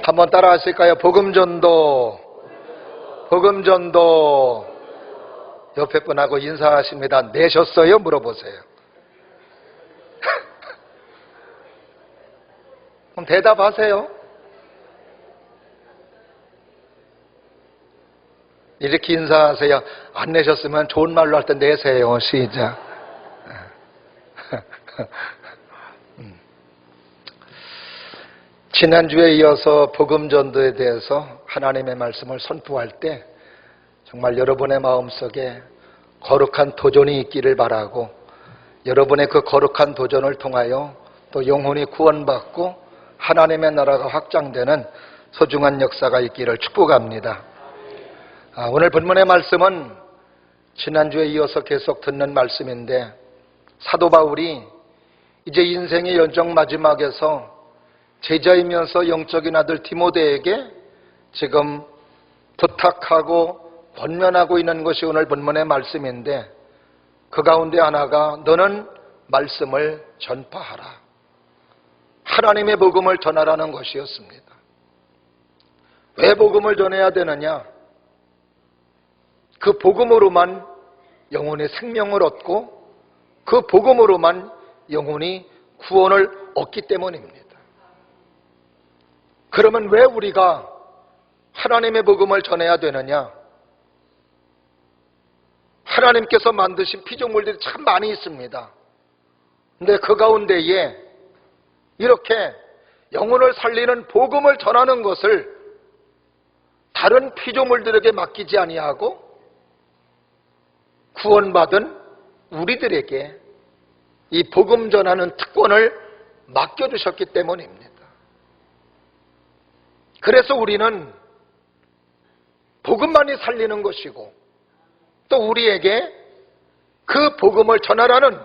한번 따라 하실까요? 복음전도, 복음전도. 옆에 분하고 인사하십니다. 내셨어요? 물어보세요. 그럼 대답하세요. 이렇게 인사하세요. 안 내셨으면 좋은 말로 할 때 내세요. 시작. 지난주에 이어서 복음전도에 대해서 하나님의 말씀을 선포할 때 정말 여러분의 마음속에 거룩한 도전이 있기를 바라고, 여러분의 그 거룩한 도전을 통하여 또 영혼이 구원받고 하나님의 나라가 확장되는 소중한 역사가 있기를 축복합니다. 오늘 본문의 말씀은 지난주에 이어서 계속 듣는 말씀인데, 사도 바울이 이제 인생의 연정 마지막에서 제자이면서 영적인 아들 디모데에게 지금 부탁하고 권면하고 있는 것이 오늘 본문의 말씀인데, 그 가운데 하나가 너는 말씀을 전파하라, 하나님의 복음을 전하라는 것이었습니다. 왜 복음을 전해야 되느냐? 그 복음으로만 영혼의 생명을 얻고 그 복음으로만 영혼이 구원을 얻기 때문입니다. 그러면 왜 우리가 하나님의 복음을 전해야 되느냐? 하나님께서 만드신 피조물들이 참 많이 있습니다. 근데 그 가운데에 이렇게 영혼을 살리는 복음을 전하는 것을 다른 피조물들에게 맡기지 아니하고 구원받은 우리들에게 이 복음 전하는 특권을 맡겨주셨기 때문입니다. 그래서 우리는 복음만이 살리는 것이고 또 우리에게 그 복음을 전하라는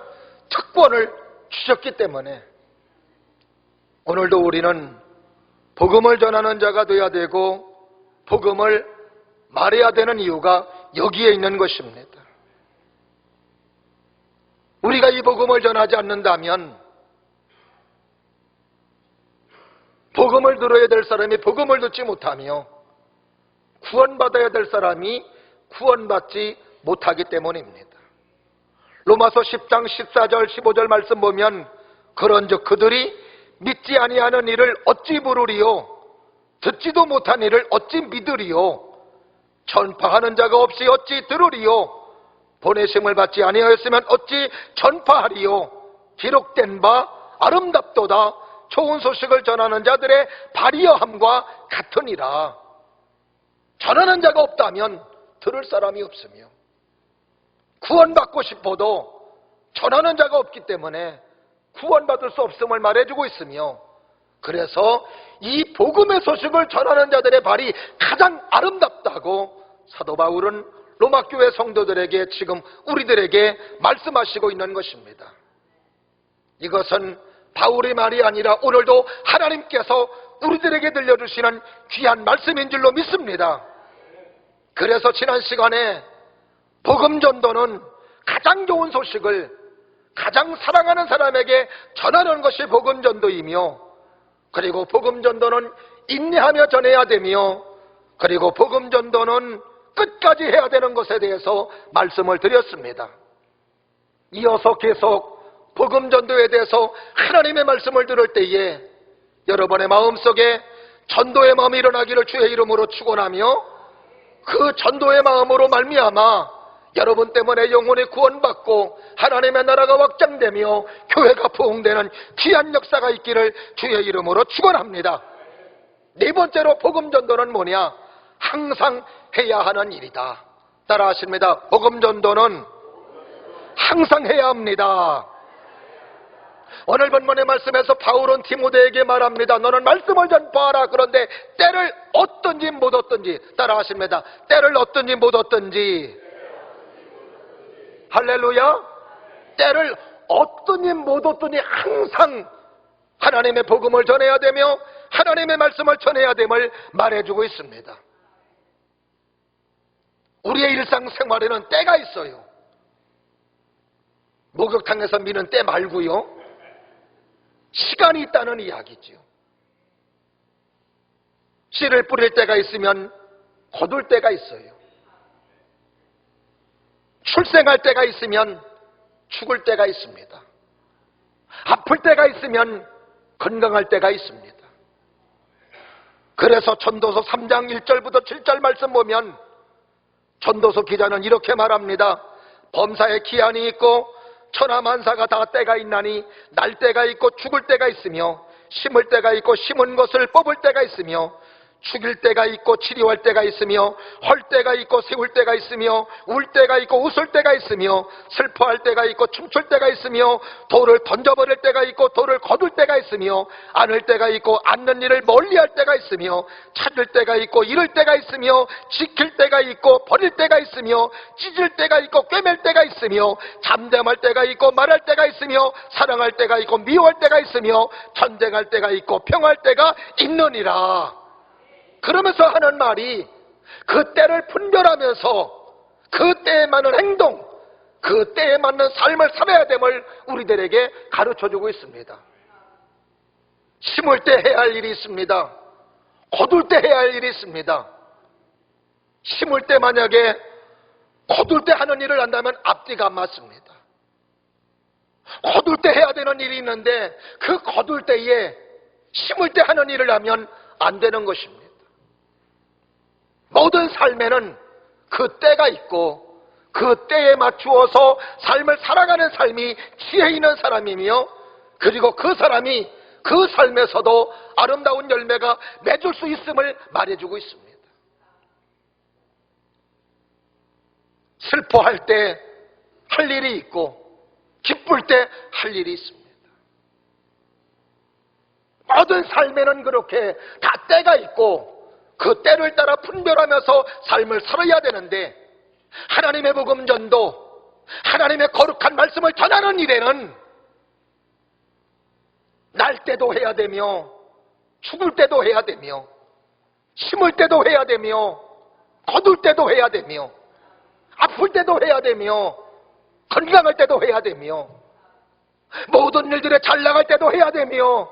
특권을 주셨기 때문에 오늘도 우리는 복음을 전하는 자가 되어야 되고 복음을 말해야 되는 이유가 여기에 있는 것입니다. 우리가 이 복음을 전하지 않는다면 복음을 들어야 될 사람이 복음을 듣지 못하며 구원받아야 될 사람이 구원받지 못하기 때문입니다. 로마서 10장 14절 15절 말씀 보면 그런즉 그들이 믿지 아니하는 일을 어찌 부르리요, 듣지도 못한 일을 어찌 믿으리요, 전파하는 자가 없이 어찌 들으리요, 보내심을 받지 아니하였으면 어찌 전파하리요, 기록된 바 아름답도다 좋은 소식을 전하는 자들의 발이여함과 같으니라. 전하는 자가 없다면 들을 사람이 없으며 구원받고 싶어도 전하는 자가 없기 때문에 구원받을 수 없음을 말해주고 있으며, 그래서 이 복음의 소식을 전하는 자들의 발이 가장 아름답다고 사도 바울은 로마교회 성도들에게 지금 우리들에게 말씀하시고 있는 것입니다. 이것은 바울의 말이 아니라 오늘도 하나님께서 우리들에게 들려주시는 귀한 말씀인 줄로 믿습니다. 그래서 지난 시간에 복음 전도는 가장 좋은 소식을 가장 사랑하는 사람에게 전하는 것이 복음 전도이며, 그리고 복음 전도는 인내하며 전해야 되며, 그리고 복음 전도는 끝까지 해야 되는 것에 대해서 말씀을 드렸습니다. 이어서 계속 복음 전도에 대해서 하나님의 말씀을 들을 때에 여러분의 마음속에 전도의 마음이 일어나기를 주의 이름으로 축원하며, 그 전도의 마음으로 말미암아 여러분 때문에 영혼이 구원받고 하나님의 나라가 확장되며 교회가 부흥되는 귀한 역사가 있기를 주의 이름으로 축원합니다. 네 번째로 복음 전도는 뭐냐? 항상 해야 하는 일이다. 따라하십니다. 복음 전도는 항상 해야 합니다. 오늘 본문의 말씀에서 바울은 디모데에게 말합니다. 너는 말씀을 전파하라. 그런데 때를 얻든지 못 얻든지, 따라하십니다. 때를 얻든지 못 얻든지, 할렐루야. 때를 얻든지 못 얻든지 항상 하나님의 복음을 전해야 되며 하나님의 말씀을 전해야 됨을 말해주고 있습니다. 우리의 일상생활에는 때가 있어요. 목욕탕에서 미는 때 말고요, 시간이 있다는 이야기죠. 씨를 뿌릴 때가 있으면 거둘 때가 있어요. 출생할 때가 있으면 죽을 때가 있습니다. 아플 때가 있으면 건강할 때가 있습니다. 그래서 전도서 3장 1절부터 7절 말씀 보면 전도서 기자는 이렇게 말합니다. 범사에 기한이 있고 천하만사가 다 때가 있나니 날 때가 있고 죽을 때가 있으며 심을 때가 있고 심은 것을 뽑을 때가 있으며 죽일 때가 있고 치료할 때가 있으며 헐 때가 있고 세울 때가 있으며 울 때가 있고 웃을 때가 있으며 슬퍼할 때가 있고 춤출 때가 있으며 돌을 던져버릴 때가 있고 돌을 거둘 때가 있으며 안을 때가 있고 앉는 일을 멀리할 때가 있으며 찾을 때가 있고 잃을 때가 있으며 지킬 때가 있고 버릴 때가 있으며 찢을 때가 있고 꿰맬 때가 있으며 잠잠할 때가 있고 말할 때가 있으며 사랑할 때가 있고 미워할 때가 있으며 전쟁할 때가 있고 평할 때가 있느니라. 그러면서 하는 말이 그 때를 분별하면서 그 때에 맞는 행동, 그 때에 맞는 삶을 살아야 됨을 우리들에게 가르쳐주고 있습니다. 심을 때 해야 할 일이 있습니다. 거둘 때 해야 할 일이 있습니다. 심을 때 만약에 거둘 때 하는 일을 한다면 앞뒤가 안 맞습니다. 거둘 때 해야 되는 일이 있는데 그 거둘 때에 심을 때 하는 일을 하면 안 되는 것입니다. 모든 삶에는 그 때가 있고 그 때에 맞추어서 삶을 살아가는 삶이 지혜 있는 사람이며 그리고 그 사람이 그 삶에서도 아름다운 열매가 맺을 수 있음을 말해주고 있습니다. 슬퍼할 때 할 일이 있고 기쁠 때 할 일이 있습니다. 모든 삶에는 그렇게 다 때가 있고 그 때를 따라 분별하면서 삶을 살아야 되는데 하나님의 복음 전도, 하나님의 거룩한 말씀을 전하는 일에는 날 때도 해야 되며 죽을 때도 해야 되며 심을 때도 해야 되며 거둘 때도 해야 되며 아플 때도 해야 되며 건강할 때도 해야 되며 모든 일들에 잘 나갈 때도 해야 되며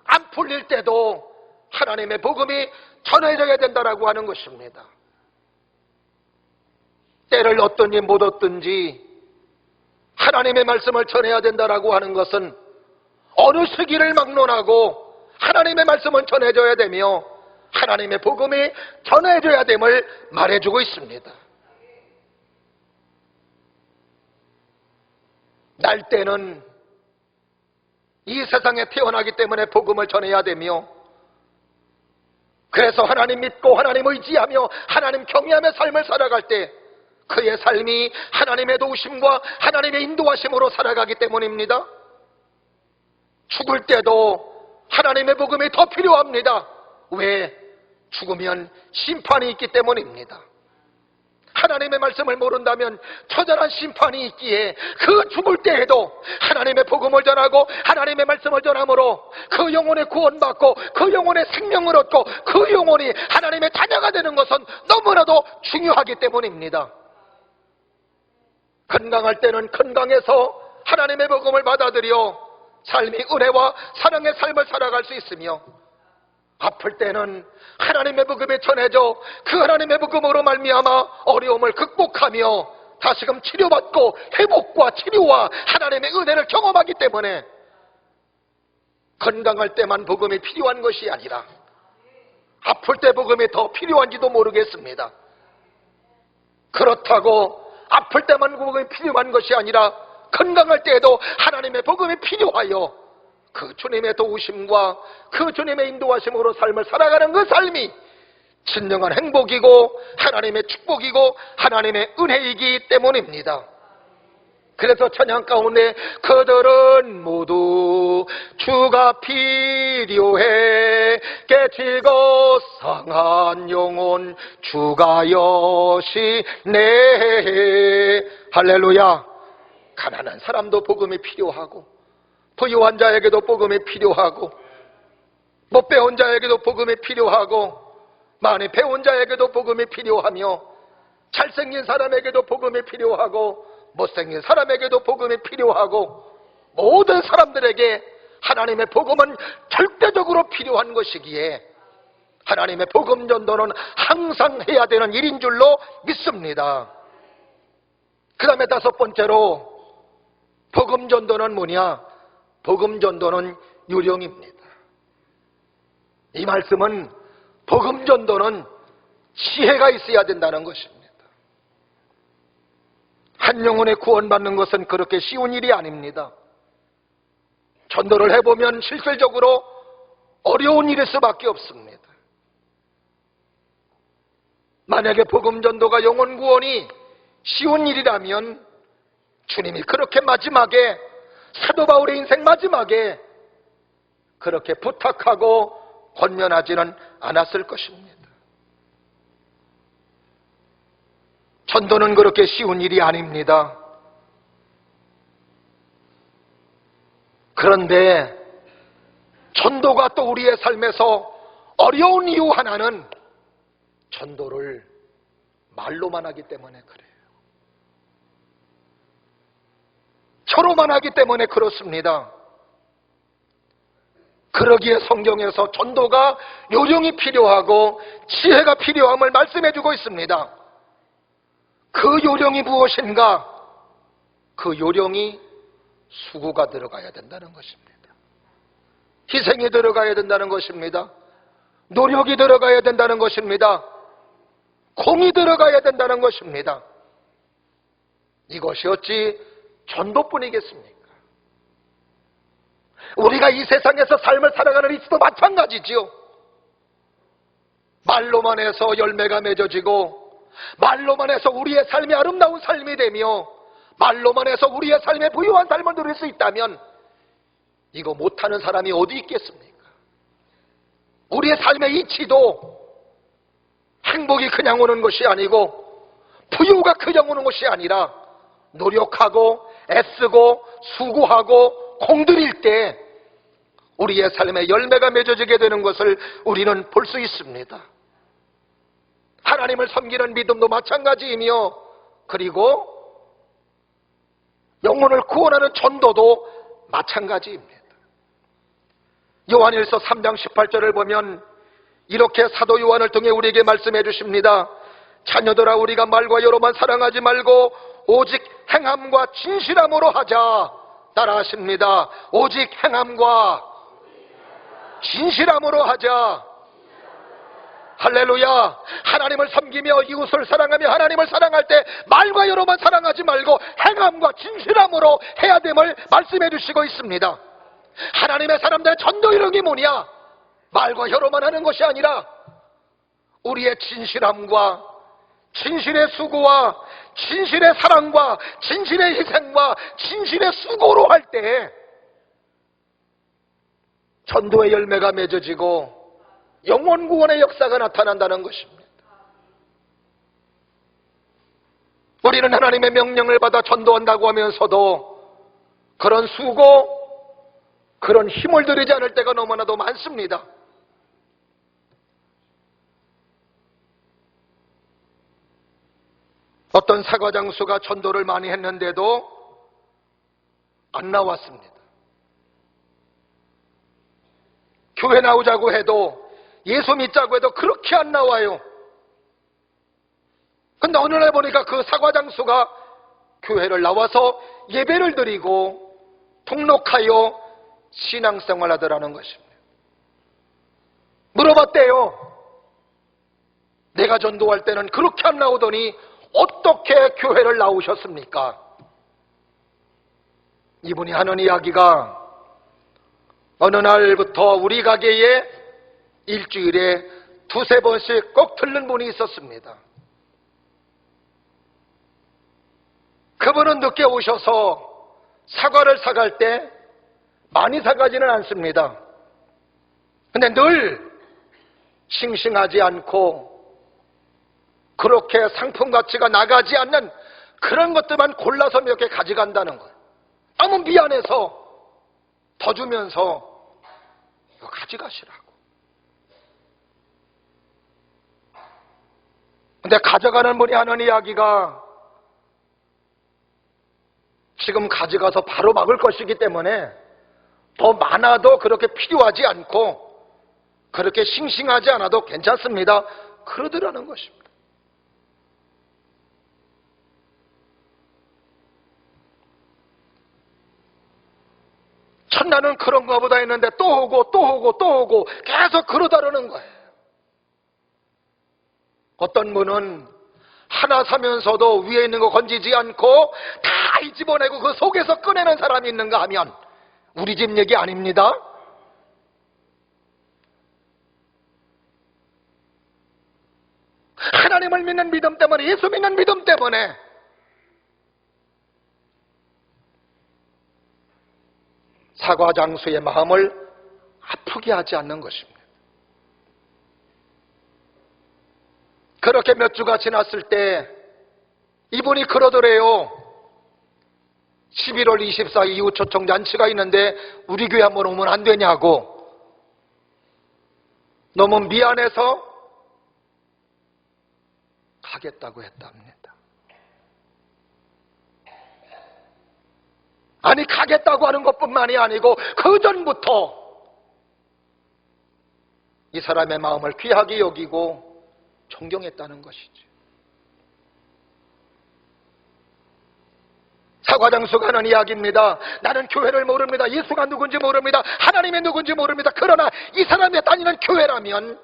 안 풀릴 때도 하나님의 복음이 전해져야 된다라고 하는 것입니다. 때를 얻든지 못 얻든지 하나님의 말씀을 전해야 된다라고 하는 것은 어느 시기를 막론하고 하나님의 말씀은 전해져야 되며 하나님의 복음이 전해져야 됨을 말해주고 있습니다. 날 때는 이 세상에 태어나기 때문에 복음을 전해야 되며 그래서 하나님 믿고 하나님 의지하며 하나님 경외하며 삶을 살아갈 때 그의 삶이 하나님의 도우심과 하나님의 인도하심으로 살아가기 때문입니다. 죽을 때도 하나님의 복음이 더 필요합니다. 왜? 죽으면 심판이 있기 때문입니다. 하나님의 말씀을 모른다면 처절한 심판이 있기에 그 죽을 때에도 하나님의 복음을 전하고 하나님의 말씀을 전함으로 그 영혼의 구원받고 그 영혼의 생명을 얻고 그 영혼이 하나님의 자녀가 되는 것은 너무나도 중요하기 때문입니다. 건강할 때는 건강해서 하나님의 복음을 받아들여 삶이 은혜와 사랑의 삶을 살아갈 수 있으며 아플 때는 하나님의 복음이 전해져 그 하나님의 복음으로 말미암아 어려움을 극복하며 다시금 치료받고 회복과 치료와 하나님의 은혜를 경험하기 때문에 건강할 때만 복음이 필요한 것이 아니라 아플 때 복음이 더 필요한지도 모르겠습니다. 그렇다고 아플 때만 복음이 필요한 것이 아니라 건강할 때에도 하나님의 복음이 필요하여 그 주님의 도우심과 그 주님의 인도하심으로 삶을 살아가는 그 삶이 진정한 행복이고 하나님의 축복이고 하나님의 은혜이기 때문입니다. 그래서 찬양 가운데 그들은 모두 주가 필요해 깨치고 상한 영혼 주가 여시네. 할렐루야. 가난한 사람도 복음이 필요하고 부유한 자에게도 복음이 필요하고 못 배운 자에게도 복음이 필요하고 많이 배운 자에게도 복음이 필요하며 잘생긴 사람에게도 복음이 필요하고 못생긴 사람에게도 복음이 필요하고 모든 사람들에게 하나님의 복음은 절대적으로 필요한 것이기에 하나님의 복음 전도는 항상 해야 되는 일인 줄로 믿습니다. 그 다음에 다섯 번째로 복음 전도는 뭐냐? 복음 전도는 요령입니다. 이 말씀은 복음 전도는 지혜가 있어야 된다는 것입니다. 한 영혼의 구원받는 것은 그렇게 쉬운 일이 아닙니다. 전도를 해보면 실질적으로 어려운 일일 수밖에 없습니다. 만약에 복음 전도가 영혼 구원이 쉬운 일이라면 주님이 그렇게 마지막에, 사도 바울의 인생 마지막에 그렇게 부탁하고 권면하지는 않았을 것입니다. 전도는 그렇게 쉬운 일이 아닙니다. 그런데 전도가 또 우리의 삶에서 어려운 이유 하나는 전도를 말로만 하기 때문에 그래요. 혀로만 하기 때문에 그렇습니다. 그러기에 성경에서 전도가 요령이 필요하고 지혜가 필요함을 말씀해주고 있습니다. 그 요령이 무엇인가? 그 요령이 수고가 들어가야 된다는 것입니다. 희생이 들어가야 된다는 것입니다. 노력이 들어가야 된다는 것입니다. 공이 들어가야 된다는 것입니다. 이것이 어찌 전도뿐이겠습니까? 우리가 이 세상에서 삶을 살아가는 이치도 마찬가지지요. 말로만 해서 열매가 맺어지고, 말로만 해서 우리의 삶이 아름다운 삶이 되며, 말로만 해서 우리의 삶에 부유한 삶을 누릴 수 있다면 이거 못하는 사람이 어디 있겠습니까? 우리의 삶의 이치도 행복이 그냥 오는 것이 아니고 부유가 그냥 오는 것이 아니라 노력하고 애쓰고 수고하고 공들일 때 우리의 삶에 열매가 맺어지게 되는 것을 우리는 볼 수 있습니다. 하나님을 섬기는 믿음도 마찬가지이며, 그리고 영혼을 구원하는 전도도 마찬가지입니다. 요한일서 3장 18절을 보면 이렇게 사도 요한을 통해 우리에게 말씀해 주십니다. 자녀들아, 우리가 말과 여로만 사랑하지 말고 오직 행함과 진실함으로 하자. 따라하십니다. 오직 행함과 진실함으로 하자. 할렐루야. 하나님을 섬기며 이웃을 사랑하며 하나님을 사랑할 때 말과 여로만 사랑하지 말고 행함과 진실함으로 해야 됨을 말씀해 주시고 있습니다. 하나님의 사람들의 전도 요령이 뭐냐? 말과 여로만 하는 것이 아니라 우리의 진실함과 진실의 수고와 진실의 사랑과 진실의 희생과 진실의 수고로 할 때 전도의 열매가 맺어지고 영혼 구원의 역사가 나타난다는 것입니다. 우리는 하나님의 명령을 받아 전도한다고 하면서도 그런 수고, 그런 힘을 들이지 않을 때가 너무나도 많습니다. 어떤 사과장수가 전도를 많이 했는데도 안 나왔습니다. 교회 나오자고 해도, 예수 믿자고 해도 그렇게 안 나와요. 근데 어느 날 보니까 그 사과장수가 교회를 나와서 예배를 드리고 등록하여 신앙생활 하더라는 것입니다. 물어봤대요. 내가 전도할 때는 그렇게 안 나오더니 어떻게 교회를 나오셨습니까? 이분이 하는 이야기가 어느 날부터 우리 가게에 일주일에 두세 번씩 꼭 들른 분이 있었습니다. 그분은 늦게 오셔서 사과를 사갈 때 많이 사가지는 않습니다. 근데 늘 싱싱하지 않고 그렇게 상품 가치가 나가지 않는 그런 것들만 골라서 몇 개 가져간다는 거예요. 너무 미안해서 더 주면서 이거 가져가시라고. 근데 가져가는 분이 하는 이야기가 지금 가져가서 바로 막을 것이기 때문에 더 많아도 그렇게 필요하지 않고 그렇게 싱싱하지 않아도 괜찮습니다. 그러더라는 것입니다. 첫날은 그런가 보다 했는데 또 오고 또 오고 또 오고 계속 그러다라는 거예요. 어떤 분은 하나 사면서도 위에 있는 거 건지지 않고 다 집어내고 그 속에서 꺼내는 사람이 있는가 하면 우리 집 얘기 아닙니다. 하나님을 믿는 믿음 때문에, 예수 믿는 믿음 때문에 사과장수의 마음을 아프게 하지 않는 것입니다. 그렇게 몇 주가 지났을 때 이분이 그러더래요. 11월 24일 이후 초청 잔치가 있는데 우리 교회 한번 오면 안 되냐고. 너무 미안해서 가겠다고 했답니다. 아니, 가겠다고 하는 것뿐만이 아니고 그 전부터 이 사람의 마음을 귀하게 여기고 존경했다는 것이지. 사과장수가 하는 이야기입니다. 나는 교회를 모릅니다. 예수가 누군지 모릅니다. 하나님이 누군지 모릅니다. 그러나 이 사람이 다니는 교회라면,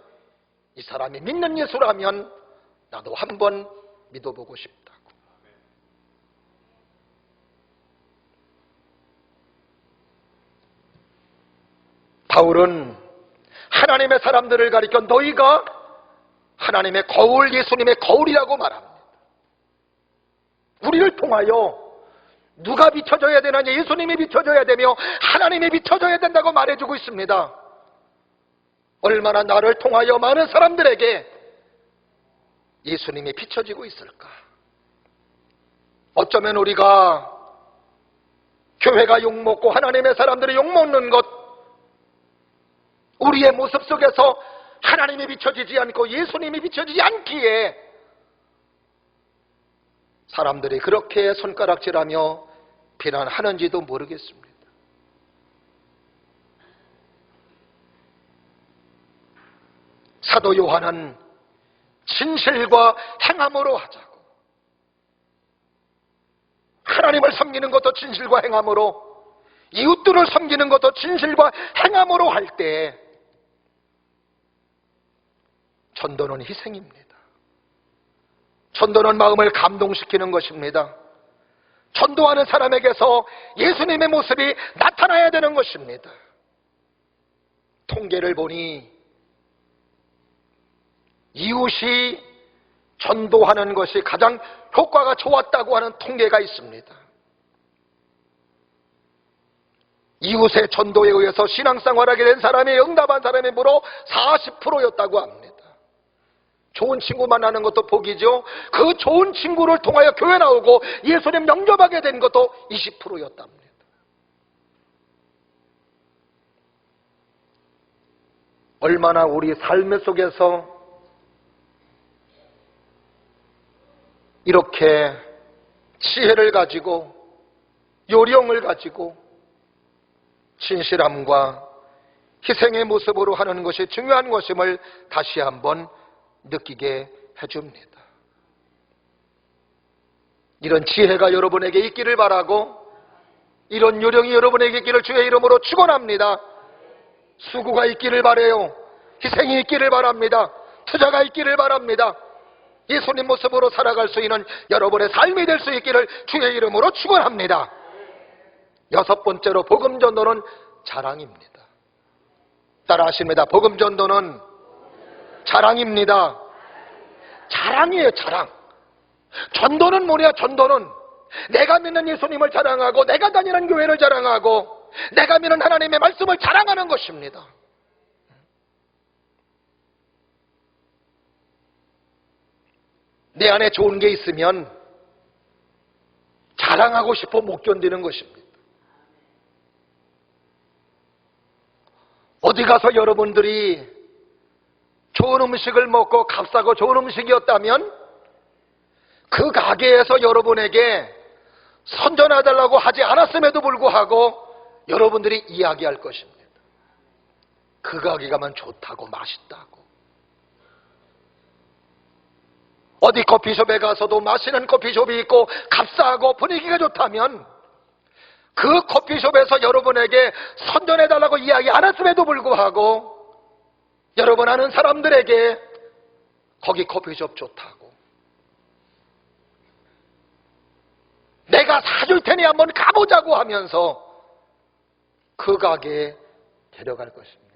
이 사람이 믿는 예수라면 나도 한번 믿어보고 싶다고. 바울은 하나님의 사람들을 가리켜 너희가 하나님의 거울, 예수님의 거울이라고 말합니다. 우리를 통하여 누가 비춰져야 되느냐? 예수님이 비춰져야 되며 하나님이 비춰져야 된다고 말해주고 있습니다. 얼마나 나를 통하여 많은 사람들에게 예수님이 비춰지고 있을까? 어쩌면 우리가 교회가 욕먹고 하나님의 사람들이 욕먹는 것, 우리의 모습 속에서 하나님이 비춰지지 않고 예수님이 비춰지지 않기에 사람들이 그렇게 손가락질하며 비난하는지도 모르겠습니다. 사도 요한은 진실과 행함으로 하자고, 하나님을 섬기는 것도 진실과 행함으로, 이웃들을 섬기는 것도 진실과 행함으로 할 때 전도는 희생입니다. 전도는 마음을 감동시키는 것입니다. 전도하는 사람에게서 예수님의 모습이 나타나야 되는 것입니다. 통계를 보니 이웃이 전도하는 것이 가장 효과가 좋았다고 하는 통계가 있습니다. 이웃의 전도에 의해서 신앙생활하게 된 사람이 응답한 사람의 무려 40%였다고 합니다. 좋은 친구 만나는 것도 복이죠. 그 좋은 친구를 통하여 교회 나오고 예수님 영접하게 된 것도 20%였답니다. 얼마나 우리 삶 속에서 이렇게 지혜를 가지고 요령을 가지고 진실함과 희생의 모습으로 하는 것이 중요한 것임을 다시 한번 느끼게 해줍니다. 이런 지혜가 여러분에게 있기를 바라고, 이런 요령이 여러분에게 있기를 주의 이름으로 축원합니다. 수고가 있기를 바라요. 희생이 있기를 바랍니다. 투자가 있기를 바랍니다. 예수님 모습으로 살아갈 수 있는 여러분의 삶이 될 수 있기를 주의 이름으로 축원합니다. 여섯 번째로, 복음 전도는 자랑입니다. 따라하십니다. 복음 전도는 자랑입니다. 자랑이에요, 자랑. 전도는 뭐냐? 전도는 내가 믿는 예수님을 자랑하고, 내가 다니는 교회를 자랑하고, 내가 믿는 하나님의 말씀을 자랑하는 것입니다. 내 안에 좋은 게 있으면 자랑하고 싶어 못 견디는 것입니다. 어디 가서 여러분들이 좋은 음식을 먹고 값싸고 좋은 음식이었다면 그 가게에서 여러분에게 선전해달라고 하지 않았음에도 불구하고 여러분들이 이야기할 것입니다. 그 가게 가면 좋다고 맛있다고. 어디 커피숍에 가서도 맛있는 커피숍이 있고 값싸고 분위기가 좋다면 그 커피숍에서 여러분에게 선전해달라고 이야기 안 했음에도 불구하고 여러분 아는 사람들에게 거기 커피숍 좋다고, 내가 사줄 테니 한번 가보자고 하면서 그 가게에 데려갈 것입니다.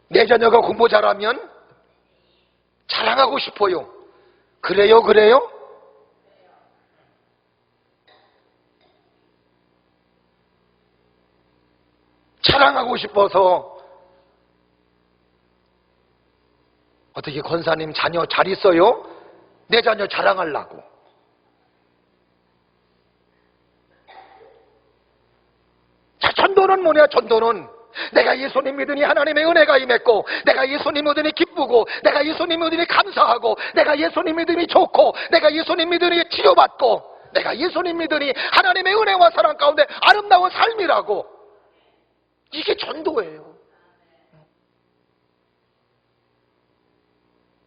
내 자녀가 공부 잘하면 자랑하고 싶어요. 그래요? 그래요? 자랑하고 싶어서 어떻게 권사님 자녀 잘 있어요? 내 자녀 자랑하려고. 자, 전도는 뭐냐? 전도는 내가 예수님 믿으니 하나님의 은혜가 임했고, 내가 예수님 믿으니 기쁘고, 내가 예수님 믿으니 감사하고, 내가 예수님 믿으니 좋고, 내가 예수님 믿으니 치료받고, 내가 예수님 믿으니 하나님의 은혜와 사랑 가운데 아름다운 삶이라고. 이게 전도예요.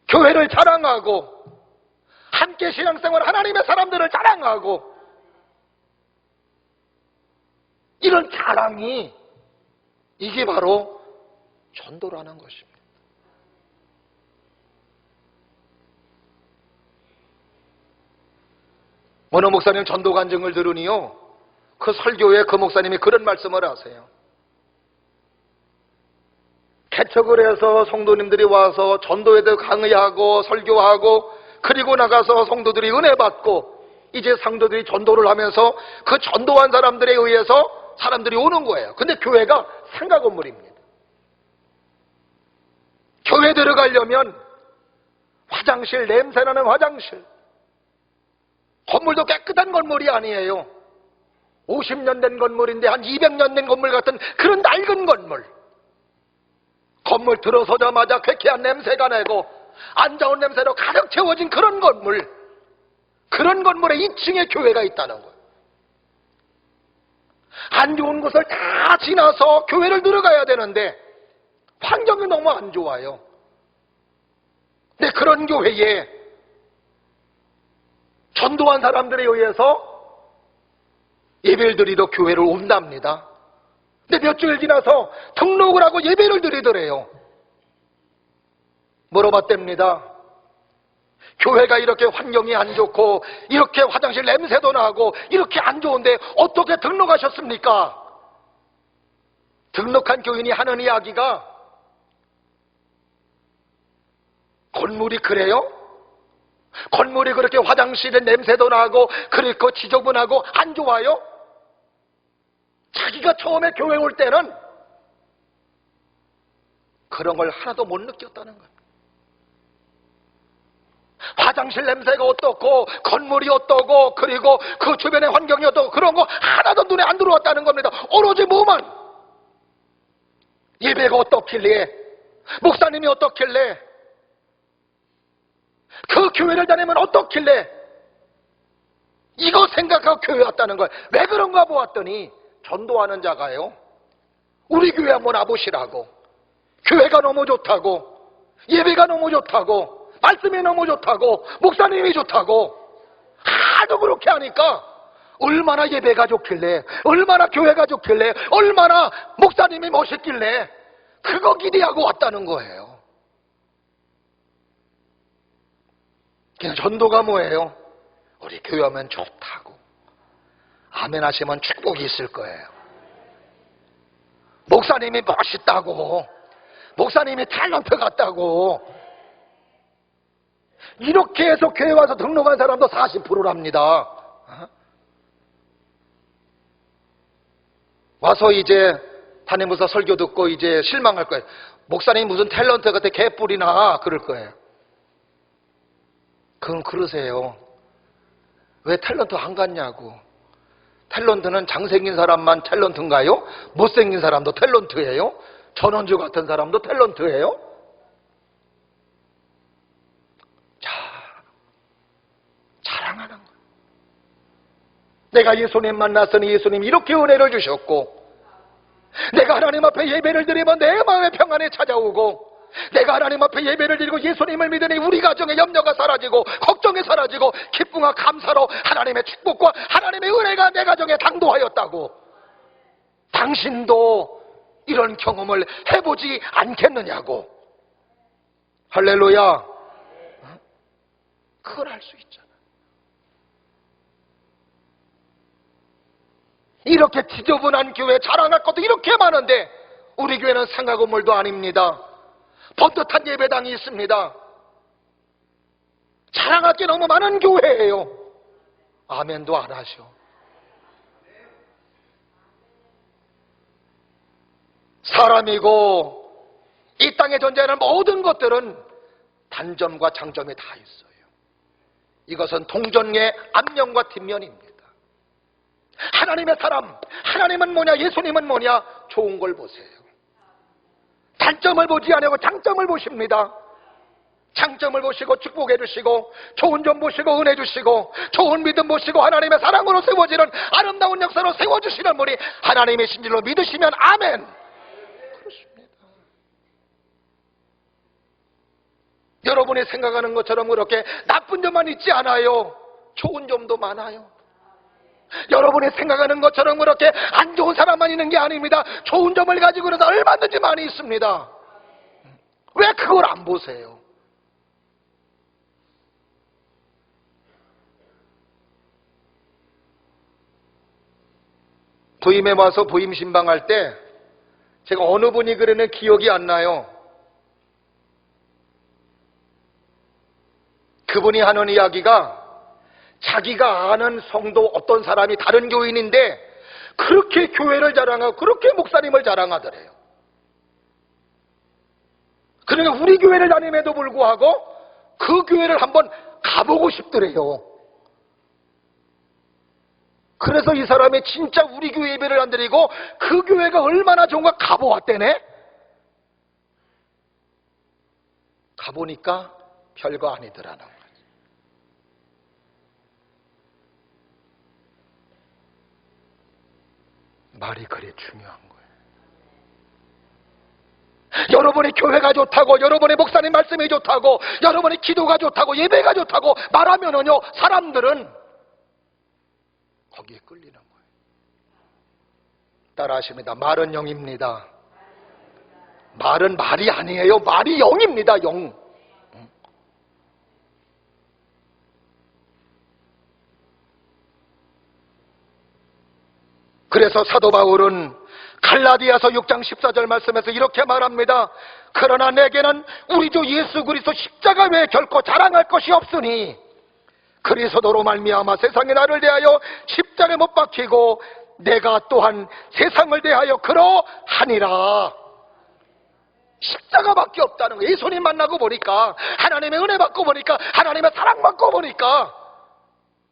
교회를 자랑하고, 함께 신앙생활 하나님의 사람들을 자랑하고, 이런 자랑이 이게 바로 전도라는 것입니다. 어느 목사님 전도 간증을 들으니요, 그 설교에 그 목사님이 그런 말씀을 하세요. 개척을 해서 성도님들이 와서 전도에 대해 강의하고 설교하고, 그리고 나가서 성도들이 은혜 받고, 이제 성도들이 전도를 하면서 그 전도한 사람들에 의해서 사람들이 오는 거예요. 근데 교회가 상가 건물입니다. 교회 들어가려면 화장실, 냄새나는 화장실, 건물도 깨끗한 건물이 아니에요. 50년 된 건물인데 한 200년 된 건물 같은 그런 낡은 건물. 건물 들어서자마자 쾌쾌한 냄새가 나고 안 좋은 냄새로 가득 채워진 그런 건물. 그런 건물에 2층에 교회가 있다는 거예요. 안 좋은 곳을 다 지나서 교회를 들어가야 되는데 환경이 너무 안 좋아요. 근데 그런 교회에 전도한 사람들에 의해서 예배를 드리러 교회를 온답니다. 근데 몇 주일 지나서 등록을 하고 예배를 드리더래요. 물어봤답니다. 교회가 이렇게 환경이 안 좋고 이렇게 화장실 냄새도 나고 이렇게 안 좋은데 어떻게 등록하셨습니까? 등록한 교인이 하는 이야기가, 건물이 그래요? 건물이 그렇게 화장실에 냄새도 나고 그렇고 지저분하고 안 좋아요? 자기가 처음에 교회 올 때는 그런 걸 하나도 못 느꼈다는 거예요. 화장실 냄새가 어떻고 건물이 어떠고 그리고 그 주변의 환경이 어떠고 그런 거 하나도 눈에 안 들어왔다는 겁니다. 오로지 뭐만, 예배가 어떻길래, 목사님이 어떻길래, 그 교회를 다니면 어떻길래, 이거 생각하고 교회 왔다는 거예요. 왜 그런가 보았더니 전도하는 자가요, 우리 교회 한번 와보시라고, 교회가 너무 좋다고, 예배가 너무 좋다고, 말씀이 너무 좋다고, 목사님이 좋다고 하도 그렇게 하니까 얼마나 예배가 좋길래, 얼마나 교회가 좋길래, 얼마나 목사님이 멋있길래 그거 기대하고 왔다는 거예요. 그냥 전도가 뭐예요? 우리 교회 오면 좋다고, 아멘 하시면 축복이 있을 거예요. 목사님이 멋있다고, 목사님이 탤런트 같다고, 이렇게 해서 교회 와서 등록한 사람도 40%랍니다. 와서 이제 담임부서 설교 듣고 이제 실망할 거예요. 목사님 무슨 탤런트 같아, 개뿔이나 그럴 거예요. 그건 그러세요. 왜 탤런트 안 갔냐고. 탤런트는 잘생긴 사람만 탤런트인가요? 못생긴 사람도 탤런트예요? 전원주 같은 사람도 탤런트예요? 자랑하는 거예요. 내가 예수님 만났으니 예수님 이렇게 은혜를 주셨고, 내가 하나님 앞에 예배를 드리면 내 마음의 평안이 찾아오고, 내가 하나님 앞에 예배를 드리고 예수님을 믿으니 우리 가정의 염려가 사라지고 걱정이 사라지고 기쁨과 감사로 하나님의 축복과 하나님의 은혜가 내 가정에 당도하였다고, 당신도 이런 경험을 해보지 않겠느냐고. 할렐루야. 그걸 할 수 있잖아. 이렇게 지저분한 교회, 자랑할 것도 이렇게 많은데 우리 교회는 상가 건물도 아닙니다. 번듯한 예배당이 있습니다. 자랑할 게 너무 많은 교회예요. 아멘도 안 하셔. 사람이고 이 땅에 존재하는 모든 것들은 단점과 장점이 다 있어요. 이것은 동전의 앞면과 뒷면입니다. 하나님의 사람, 하나님은 뭐냐, 예수님은 뭐냐, 좋은 걸 보세요. 단점을 보지 않고 장점을 보십니다. 장점을 보시고 축복해 주시고, 좋은 점 보시고 은혜 주시고, 좋은 믿음 보시고 하나님의 사랑으로 세워지는 아름다운 역사로 세워주시는 분이 하나님의 신실로 믿으시면 아멘. 그렇습니다. 여러분이 생각하는 것처럼 그렇게 나쁜 점만 있지 않아요. 좋은 점도 많아요. 여러분이 생각하는 것처럼 그렇게 안 좋은 사람만 있는 게 아닙니다. 좋은 점을 가지고 그래서 얼마든지 많이 있습니다. 왜 그걸 안 보세요? 부임에 와서 부임 신방할 때 제가 어느 분이 그러는 기억이 안 나요. 그분이 하는 이야기가, 자기가 아는 성도 어떤 사람이 다른 교인인데 그렇게 교회를 자랑하고 그렇게 목사님을 자랑하더래요. 그러니까 우리 교회를 다님에도 불구하고 그 교회를 한번 가보고 싶더래요. 그래서 이 사람이 진짜 우리 교회 예배를 안 드리고 그 교회가 얼마나 좋은가 가보았대네. 가보니까 별거 아니더라는 거예요. 말이 그리 중요한 거예요. 여러분이 교회가 좋다고, 여러분의 목사님 말씀이 좋다고, 여러분의 기도가 좋다고, 예배가 좋다고 말하면은요, 사람들은 거기에 끌리는 거예요. 따라하십니다. 말은 영입니다. 말은 말이 아니에요. 말이 영입니다. 영. 그래서 사도 바울은 갈라디아서 6장 14절 말씀에서 이렇게 말합니다. 그러나 내게는 우리 주 예수 그리스도 십자가 외에 결코 자랑할 것이 없으니 그리스도로 말미암아 세상이 나를 대하여 십자가에 못 박히고 내가 또한 세상을 대하여 그러하니라. 십자가밖에 없다는 거예요. 예수님 만나고 보니까, 하나님의 은혜 받고 보니까, 하나님의 사랑 받고 보니까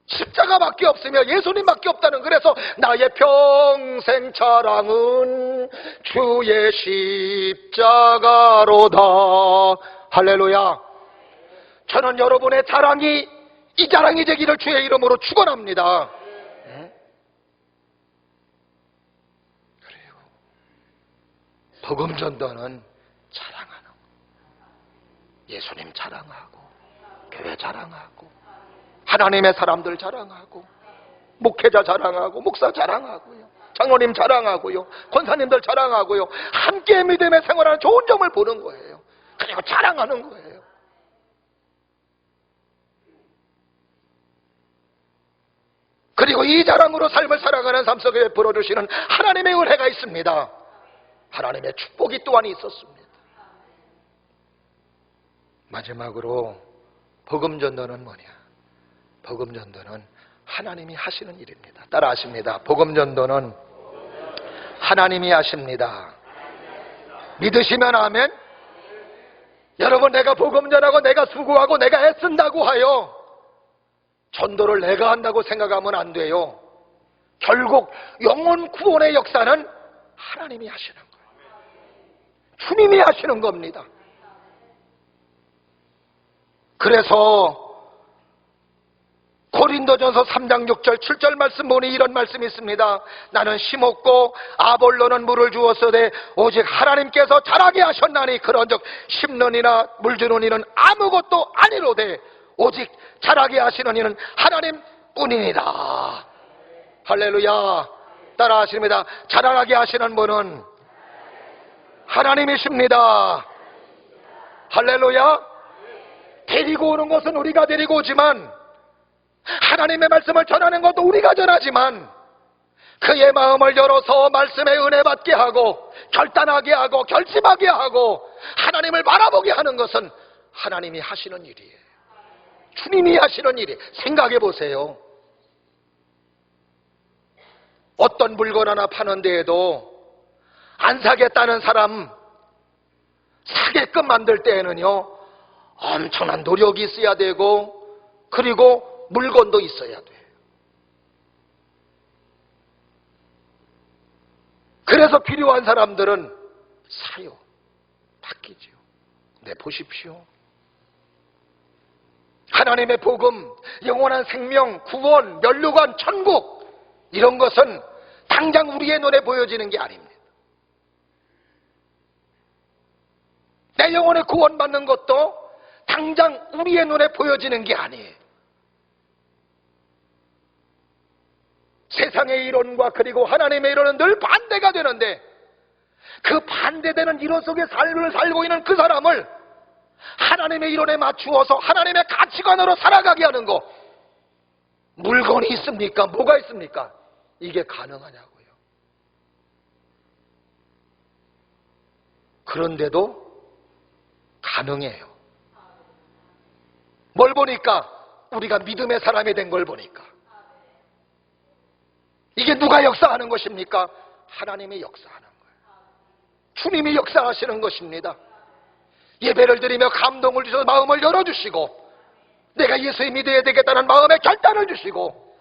십자가밖에 없으며 예수님밖에 없다는. 그래서 나의 평생 자랑은 주의 십자가로다. 할렐루야. 저는 여러분의 자랑이 이 자랑이 되기를 주의 이름으로 축원합니다. 그래요. 복음 전도는 자랑하는 거. 예수님 자랑하고, 교회 자랑하고, 하나님의 사람들 자랑하고, 목회자 자랑하고, 목사 자랑하고요, 장로님 자랑하고요, 권사님들 자랑하고요, 함께 믿음의 생활하는 좋은 점을 보는 거예요. 그리고 자랑하는 거예요. 그리고 이 자랑으로 삶을 살아가는 삶 속에 베풀어 주시는 하나님의 은혜가 있습니다. 하나님의 축복이 또한 있었습니다. 마지막으로 복음 전도는 뭐냐? 복음 전도는 하나님이 하시는 일입니다. 따라 하십니다. 복음 전도는 하나님이 하십니다. 믿으시면 아멘. 여러분, 내가 복음 전하고 내가 수고하고 내가 애쓴다고 하여 전도를 내가 한다고 생각하면 안 돼요. 결국 영혼 구원의 역사는 하나님이 하시는 거예요. 주님이 하시는 겁니다. 그래서 고린도전서 3장 6절 7절 말씀 보니 이런 말씀이 있습니다. 나는 심었고 아볼로는 물을 주었으되 오직 하나님께서 자라게 하셨나니 그런즉 심는 이나 물 주는 이는 아무것도 아니로되 오직 자라게 하시는 이는 하나님뿐이니라. 할렐루야. 따라 하십니다. 자라게 하시는 분은 하나님이십니다. 할렐루야. 데리고 오는 것은 우리가 데리고 오지만 하나님의 말씀을 전하는 것도 우리가 전하지만 그의 마음을 열어서 말씀의 은혜 받게 하고 결단하게 하고 결심하게 하고 하나님을 바라보게 하는 것은 하나님이 하시는 일이에요. 주님이 하시는 일이에요. 생각해 보세요. 어떤 물건 하나 파는 데에도 안 사겠다는 사람 사게끔 만들 때에는요 엄청난 노력이 있어야 되고 그리고 물건도 있어야 돼요. 그래서 필요한 사람들은 사요. 바뀌지요. 네, 보십시오. 하나님의 복음, 영원한 생명, 구원, 면류관, 천국 이런 것은 당장 우리의 눈에 보여지는 게 아닙니다. 내 영혼의 구원받는 것도 당장 우리의 눈에 보여지는 게 아니에요. 세상의 이론과 그리고 하나님의 이론은 늘 반대가 되는데 그 반대되는 이론 속에 삶을 살고 있는 그 사람을 하나님의 이론에 맞추어서 하나님의 가치관으로 살아가게 하는 거 물건이 있습니까? 뭐가 있습니까? 이게 가능하냐고요. 그런데도 가능해요. 뭘 보니까? 우리가 믿음의 사람이 된 걸 보니까. 이게 누가 역사하는 것입니까? 하나님이 역사하는 거예요. 주님이 역사하시는 것입니다. 예배를 드리며 감동을 주셔서 마음을 열어주시고 내가 예수를 믿어야 되겠다는 마음의 결단을 주시고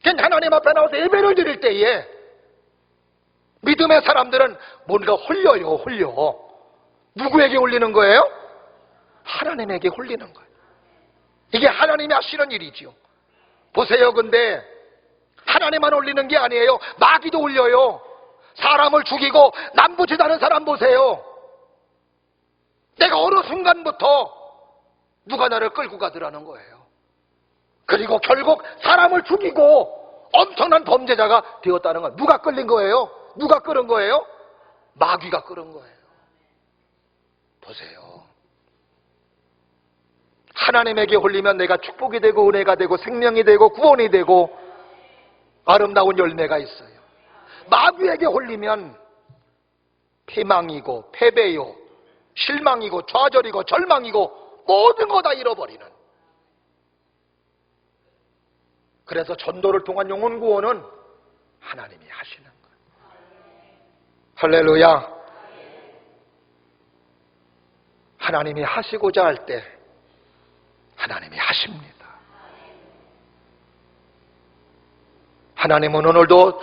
하나님 앞에 나와서 예배를 드릴 때에 믿음의 사람들은 뭔가 홀려요. 누구에게 홀리는 거예요? 하나님에게 홀리는 거예요. 이게 하나님이 하시는 일이지요. 보세요. 근데 하나님만 올리는 게 아니에요. 마귀도 올려요. 사람을 죽이고 남부지다는 사람 보세요. 내가 어느 순간부터 누가 나를 끌고 가더라는 거예요. 그리고 결국 사람을 죽이고 엄청난 범죄자가 되었다는 거예요. 누가 끌린 거예요? 누가 끌은 거예요? 마귀가 끌은 거예요. 보세요. 하나님에게 홀리면 내가 축복이 되고 은혜가 되고 생명이 되고 구원이 되고 아름다운 열매가 있어요. 마귀에게 홀리면 패망이고 패배요, 실망이고 좌절이고 절망이고 모든 거 다 잃어버리는. 그래서 전도를 통한 영혼 구원은 하나님이 하시는 거예요. 할렐루야. 하나님이 하시고자 할 때 하나님이 하십니다. 하나님은 오늘도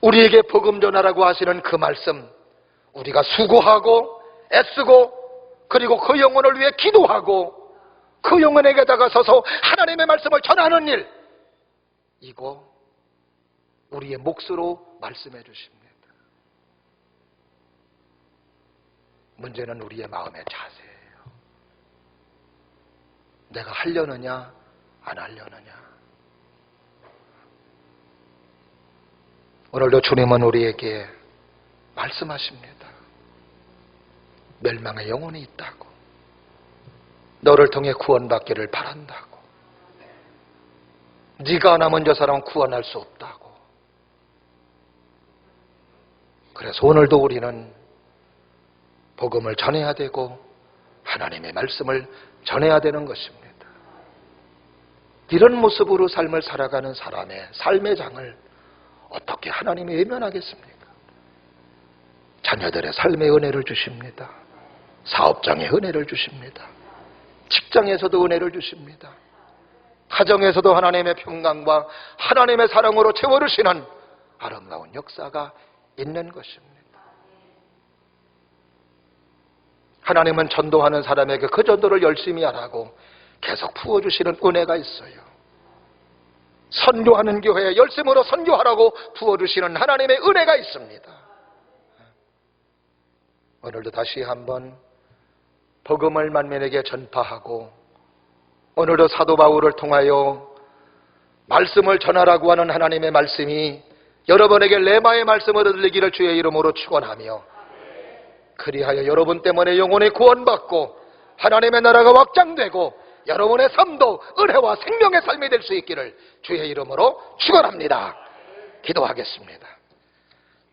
우리에게 복음 전하라고 하시는 그 말씀, 우리가 수고하고 애쓰고 그리고 그 영혼을 위해 기도하고 그 영혼에게 다가서서 하나님의 말씀을 전하는 일, 이거 우리의 몫으로 말씀해 주십니다. 문제는 우리의 마음의 자세예요. 내가 하려느냐 안 하려느냐. 오늘도 주님은 우리에게 말씀하십니다. 멸망의 영혼이 있다고. 너를 통해 구원받기를 바란다고. 네가 남은 저 사람은 구원할 수 없다고. 그래서 오늘도 우리는 복음을 전해야 되고 하나님의 말씀을 전해야 되는 것입니다. 이런 모습으로 삶을 살아가는 사람의 삶의 장을 어떻게 하나님이 외면하겠습니까? 자녀들의 삶의 은혜를 주십니다. 사업장의 은혜를 주십니다. 직장에서도 은혜를 주십니다. 가정에서도 하나님의 평강과 하나님의 사랑으로 채워주시는 아름다운 역사가 있는 것입니다. 하나님은 전도하는 사람에게 그 전도를 열심히 하라고 계속 부어주시는 은혜가 있어요. 선교하는 교회에 열심으로 선교하라고 부어주시는 하나님의 은혜가 있습니다. 오늘도 다시 한번 복음을 만민에게 전파하고, 오늘도 사도 바울을 통하여 말씀을 전하라고 하는 하나님의 말씀이 여러분에게 레마의 말씀으로 들리기를 주의 이름으로 축원하며, 그리하여 여러분 때문에 영혼이 구원받고 하나님의 나라가 확장되고 여러분의 삶도 은혜와 생명의 삶이 될 수 있기를 주의 이름으로 축원합니다. 기도하겠습니다.